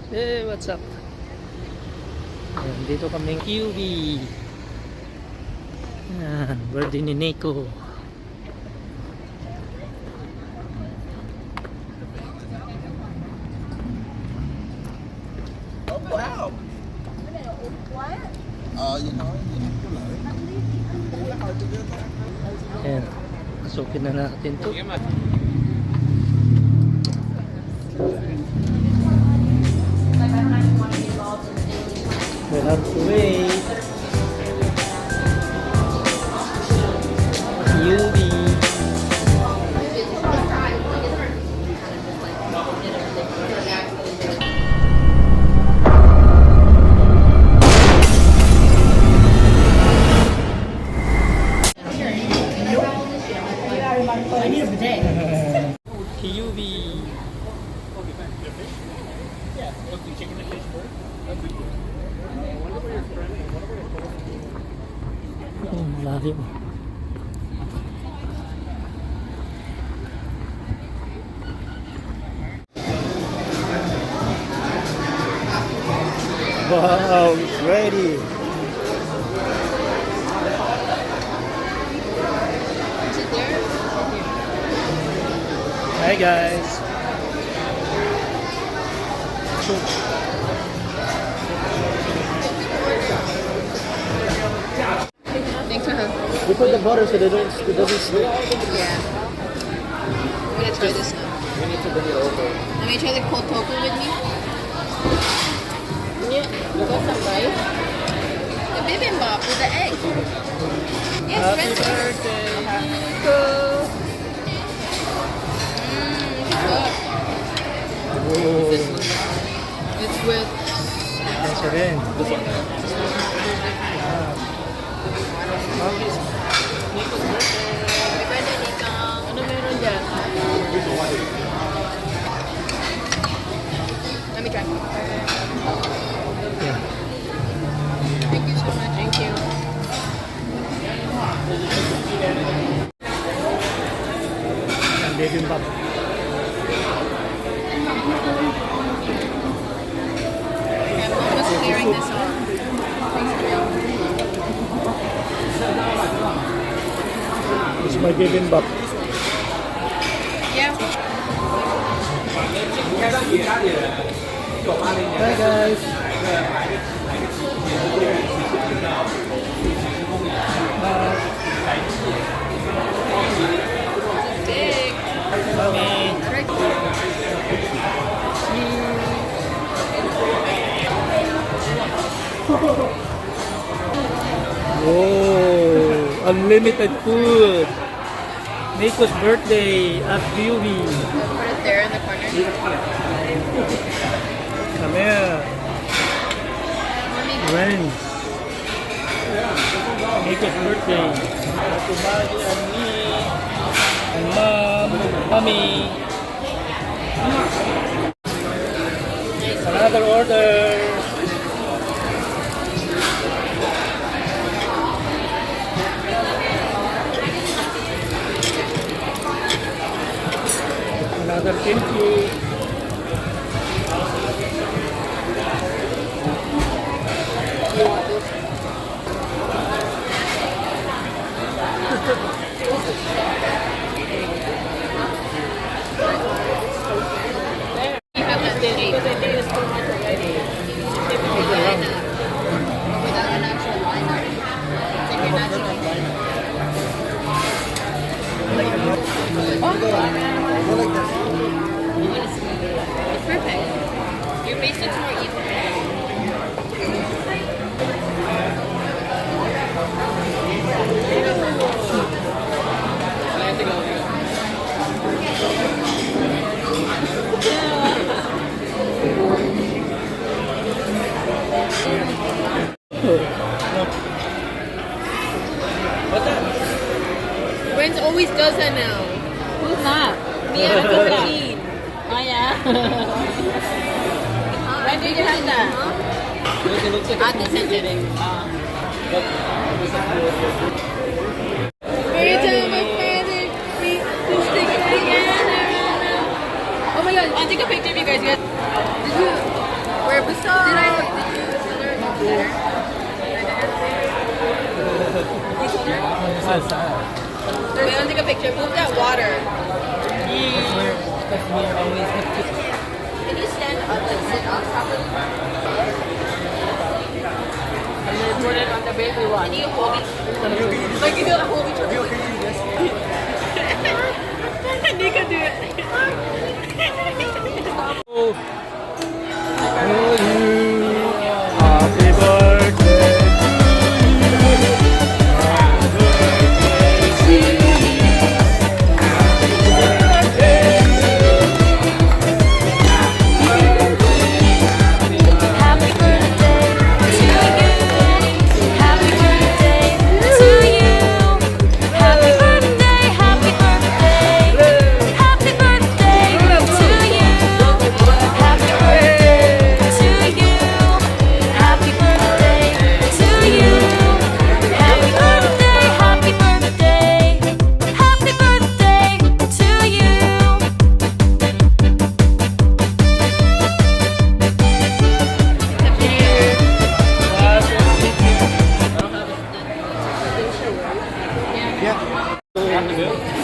Hey, what's up? Ayan, dito kaming QB. Ayan, birthday ni Nico. Oh, wow. Ayan, pasukin na natin to. We have to wait. QB. QB. Oh, malalim. Wow, it's ready. Hi guys. Thanks for her. We put the butter so it doesn't stick. Yeah. I'm gonna try this now. We need to bring it over. Let me try the cold tofu with me. Yeah, you got some rice? The bibimbap with the egg. Yes, Happy rinse it. birthday, Nico. Oh, It's with thanks rin. Happy birthday, Nikang. Ano meron dyan? Let me try. Yeah. Thank you so much. Thank you. Ang bibimbap. Okay, I'm almost clearing this off. Thanks for real. It's my bibimbap. Yeah. Hi guys. Big. Mami. Whoa, unlimited food. Nico's birthday at QB. Put it there in the corner. Come here. Friends. Nico's birthday. Ate Maggie and me. And Mom. Mommy. Another order. Another thank you. You have to stay. Because I think it's too much already. Without an actual liner. Take your natural. It's perfect. Your face looks more even. Friends always does that now. Who's that? Me and Christine. Oh yeah. When did you have that? Ate sent it. Every time my father we stick together. Oh my god, I'll take a picture of you guys. Did you? Wait, I'll take a picture. Move that water. Can you stand up and sit up properly? And then put it on the baby one. Can you hold each like you hold each other? Nika do it. Happy birthday. Happy birthday to you. Happy birthday to you. Happy birthday, happy birthday. Happy birthday to you. Happy birthday to you. Happy birthday to you. Happy birthday, happy birthday. Happy birthday to you. Yeah.